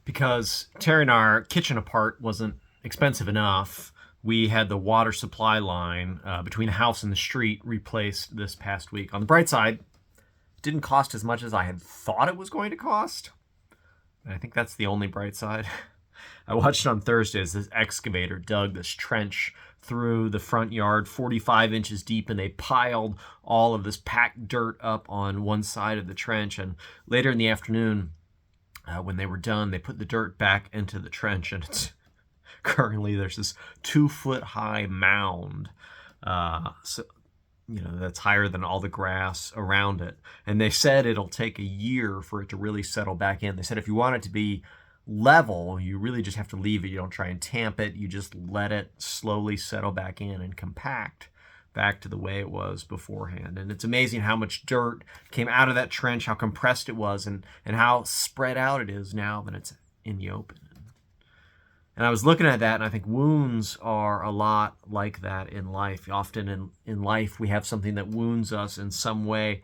because tearing our kitchen apart wasn't expensive enough. We had the water supply line between the house and the street replaced this past week. On the bright side, it didn't cost as much as I had thought it was going to cost. And I think that's the only bright side. I watched on Thursday as this excavator dug this trench through the front yard 45 inches deep, and they piled all of this packed dirt up on one side of the trench. And later in the afternoon, when they were done, they put the dirt back into the trench, and it's currently there's this 2-foot high mound. That's higher than all the grass around it. And they said it'll take a year for it to really settle back in. They said if you want it to be level, you really just have to leave it. You don't try and tamp it. You just let it slowly settle back in and compact back to the way it was beforehand. And it's amazing how much dirt came out of that trench, how compressed it was, and how spread out it is now that it's in the open. And I was looking at that, and I think wounds are a lot like that in life. Often in life, we have something that wounds us in some way,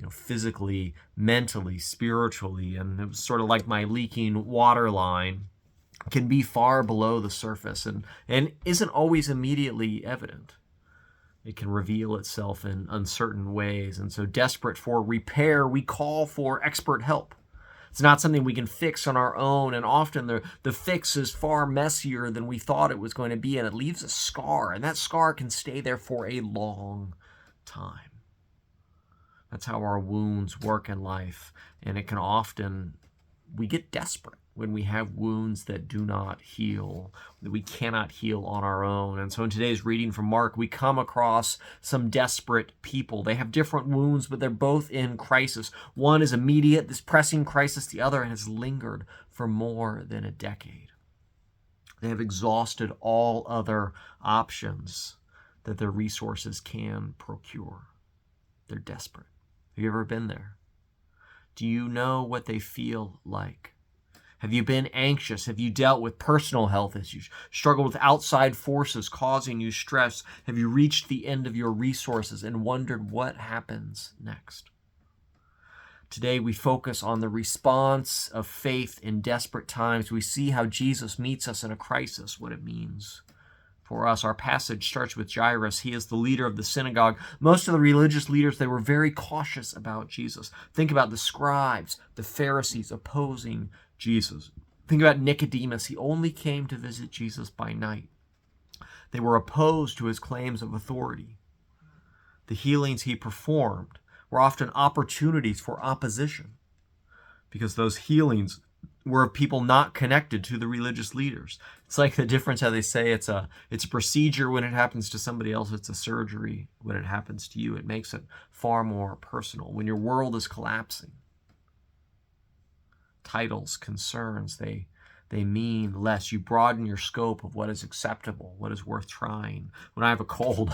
physically, mentally, spiritually. And it was sort of like my leaking water line can be far below the surface and isn't always immediately evident. It can reveal itself in uncertain ways. And so desperate for repair, we call for expert help. It's not something we can fix on our own, and often the fix is far messier than we thought it was going to be, and it leaves a scar, and that scar can stay there for a long time. That's how our wounds work in life, and it can often, we get desperate when we have wounds that do not heal, that we cannot heal on our own. And so in today's reading from Mark, we come across some desperate people. They have different wounds, but they're both in crisis. One is immediate, this pressing crisis. The other has lingered for more than a decade. They have exhausted all other options that their resources can procure. They're desperate. Have you ever been there? Do you know what they feel like? Have you been anxious? Have you dealt with personal health issues? Struggled with outside forces causing you stress? Have you reached the end of your resources and wondered what happens next? Today we focus on the response of faith in desperate times. We see how Jesus meets us in a crisis, what it means for us. Our passage starts with Jairus. He is the leader of the synagogue. Most of the religious leaders, they were very cautious about Jesus. Think about the scribes, the Pharisees opposing Jesus. Think about Nicodemus. He only came to visit Jesus by night. They were opposed to his claims of authority. The healings he performed were often opportunities for opposition because those healings were of people not connected to the religious leaders. It's like the difference how they say it's a procedure when it happens to somebody else, it's a surgery when it happens to you. It makes it far more personal. When your world is collapsing, titles, concerns, they mean less. You broaden your scope of what is acceptable, what is worth trying. When I have a cold,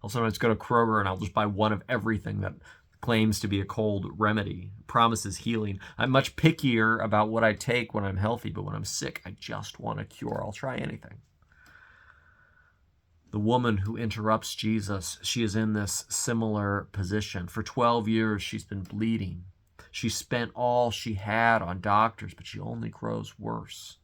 I'll sometimes go to Kroger and I'll just buy one of everything that claims to be a cold remedy, promises healing. I'm much pickier about what I take when I'm healthy, but when I'm sick, I just want a cure. I'll try anything. The woman who interrupts Jesus, she is in this similar position. For 12 years, she's been bleeding. She spent all she had on doctors, but she only grows worse.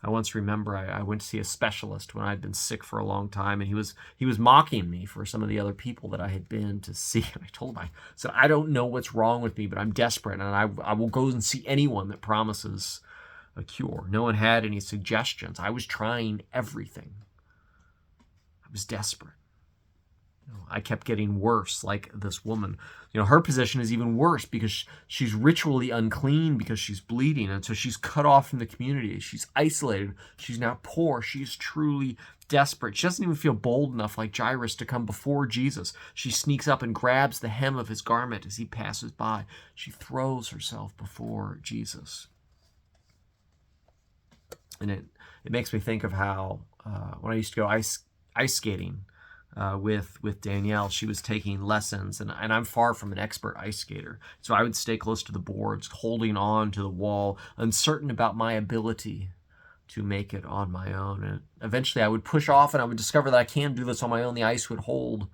I once remember I went to see a specialist when I'd been sick for a long time, and he was mocking me for some of the other people that I had been to see. And I told him, I said, I don't know what's wrong with me, but I'm desperate, and I will go and see anyone that promises a cure. No one had any suggestions. I was trying everything. I was desperate. I kept getting worse, like this woman. Her position is even worse because she's ritually unclean because she's bleeding, and so she's cut off from the community. She's isolated. She's now poor. She's truly desperate. She doesn't even feel bold enough, like Jairus, to come before Jesus. She sneaks up and grabs the hem of his garment as he passes by. She throws herself before Jesus. And it makes me think of how when I used to go ice skating, with Danielle, she was taking lessons, and I'm far from an expert ice skater. So I would stay close to the boards, holding on to the wall, uncertain about my ability to make it on my own. And eventually I would push off and I would discover that I can do this on my own. The ice would hold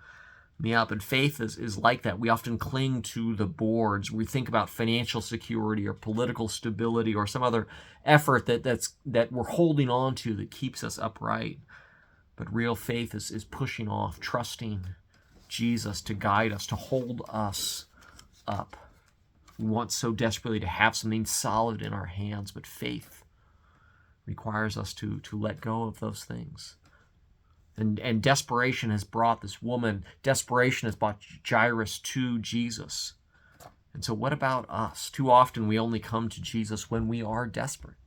me up. And faith is like that. We often cling to the boards. We think about financial security or political stability or some other effort that we're holding on to that keeps us upright. But real faith is pushing off, trusting Jesus to guide us, to hold us up. We want so desperately to have something solid in our hands, but faith requires us to let go of those things. And desperation has brought this woman, desperation has brought Jairus to Jesus. And so what about us? Too often we only come to Jesus when we are desperate.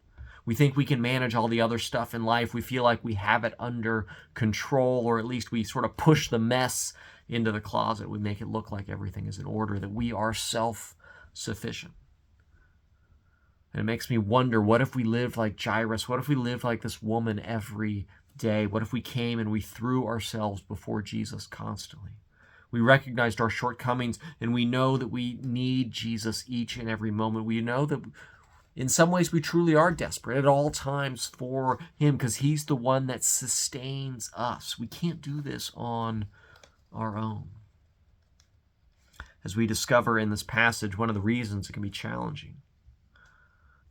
We think we can manage all the other stuff in life. We feel like we have it under control, or at least we sort of push the mess into the closet. We make it look like everything is in order, that we are self-sufficient. And it makes me wonder, what if we lived like Jairus? What if we lived like this woman every day? What if we came and we threw ourselves before Jesus constantly? We recognized our shortcomings, and we know that we need Jesus each and every moment. We know that in some ways we truly are desperate at all times for him, because he's the one that sustains us. We can't do this on our own. As we discover in this passage, one of the reasons it can be challenging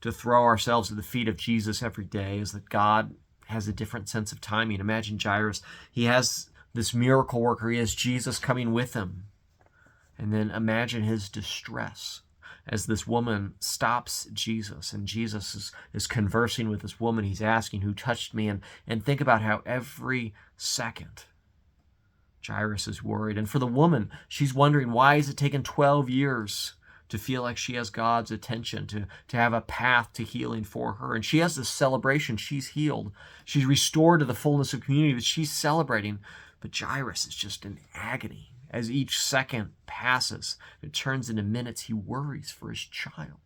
to throw ourselves at the feet of Jesus every day is that God has a different sense of timing. Imagine Jairus. He has this miracle worker. He has Jesus coming with him. And then imagine his distress as this woman stops Jesus, and Jesus is conversing with this woman. He's asking, who touched me? And think about how every second Jairus is worried. And for the woman, she's wondering, why has it taken 12 years to feel like she has God's attention, to have a path to healing for her? And she has this celebration. She's healed. She's restored to the fullness of community that she's celebrating. But Jairus is just in agony. As each second passes, it turns into minutes. He worries for his child.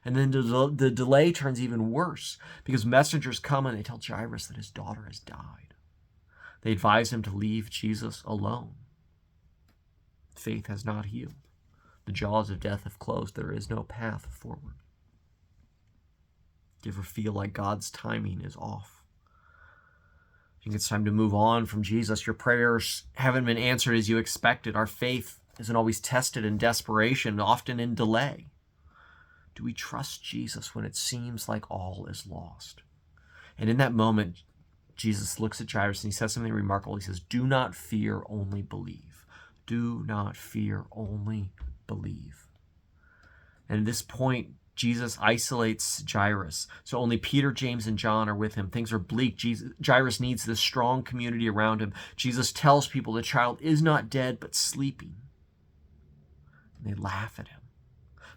And then the delay turns even worse, because messengers come and they tell Jairus that his daughter has died. They advise him to leave Jesus alone. Faith has not healed. The jaws of death have closed. There is no path forward. Do you ever feel like God's timing is off? I think it's time to move on from Jesus. Your prayers haven't been answered as you expected. Our faith isn't always tested in desperation, often in delay. Do we trust Jesus when it seems like all is lost? And in that moment, Jesus looks at Jairus and he says something remarkable. He says, "Do not fear, only believe." Do not fear, only believe. And at this point, Jesus isolates Jairus. So only Peter, James, and John are with him. Things are bleak. Jairus needs this strong community around him. Jesus tells people the child is not dead, but sleeping. And they laugh at him.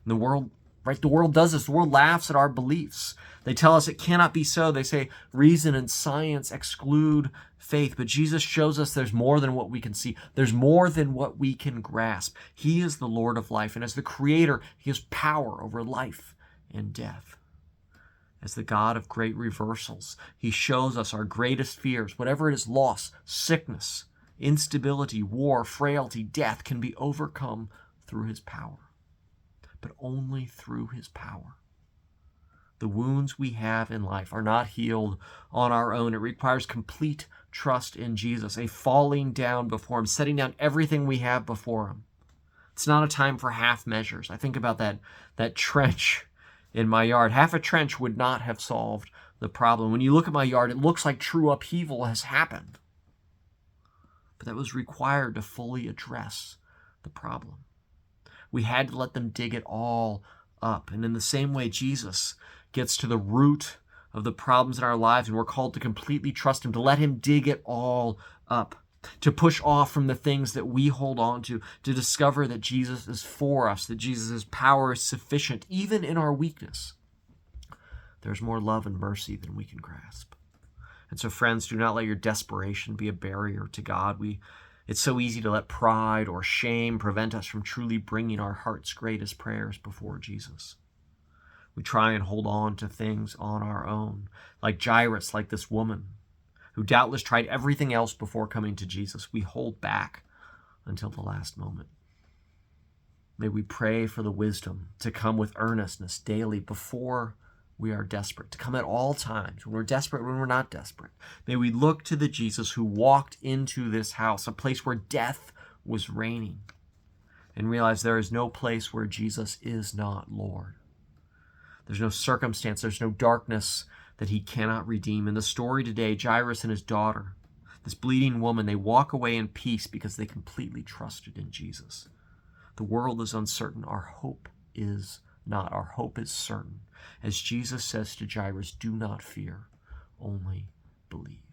And the world does this. The world laughs at our beliefs. They tell us it cannot be so. They say reason and science exclude faith. But Jesus shows us there's more than what we can see. There's more than what we can grasp. He is the Lord of life. And as the Creator, he has power over life and death. As the God of great reversals, he shows us our greatest fears. Whatever it is, loss, sickness, instability, war, frailty, death can be overcome through his power. But only through his power. The wounds we have in life are not healed on our own. It requires complete trust in Jesus, a falling down before him, setting down everything we have before him. It's not a time for half measures. I think about that trench in my yard. Half a trench would not have solved the problem. When you look at my yard, it looks like true upheaval has happened. But that was required to fully address the problem. We had to let them dig it all up. And in the same way, Jesus gets to the root of the problems in our lives, and we're called to completely trust him, to let him dig it all up, to push off from the things that we hold on to discover that Jesus is for us, that Jesus' power is sufficient, even in our weakness. There's more love and mercy than we can grasp. And so, friends, do not let your desperation be a barrier to God. It's so easy to let pride or shame prevent us from truly bringing our heart's greatest prayers before Jesus. We try and hold on to things on our own, like Jairus, like this woman, who doubtless tried everything else before coming to Jesus. We hold back until the last moment. May we pray for the wisdom to come with earnestness daily before we are desperate, to come at all times, when we're desperate, when we're not desperate. May we look to the Jesus who walked into this house, a place where death was reigning, and realize there is no place where Jesus is not Lord. There's no circumstance, there's no darkness that he cannot redeem. In the story today, Jairus and his daughter, this bleeding woman, they walk away in peace because they completely trusted in Jesus. The world is uncertain. Our hope is not. Our hope is certain. As Jesus says to Jairus, do not fear, only believe.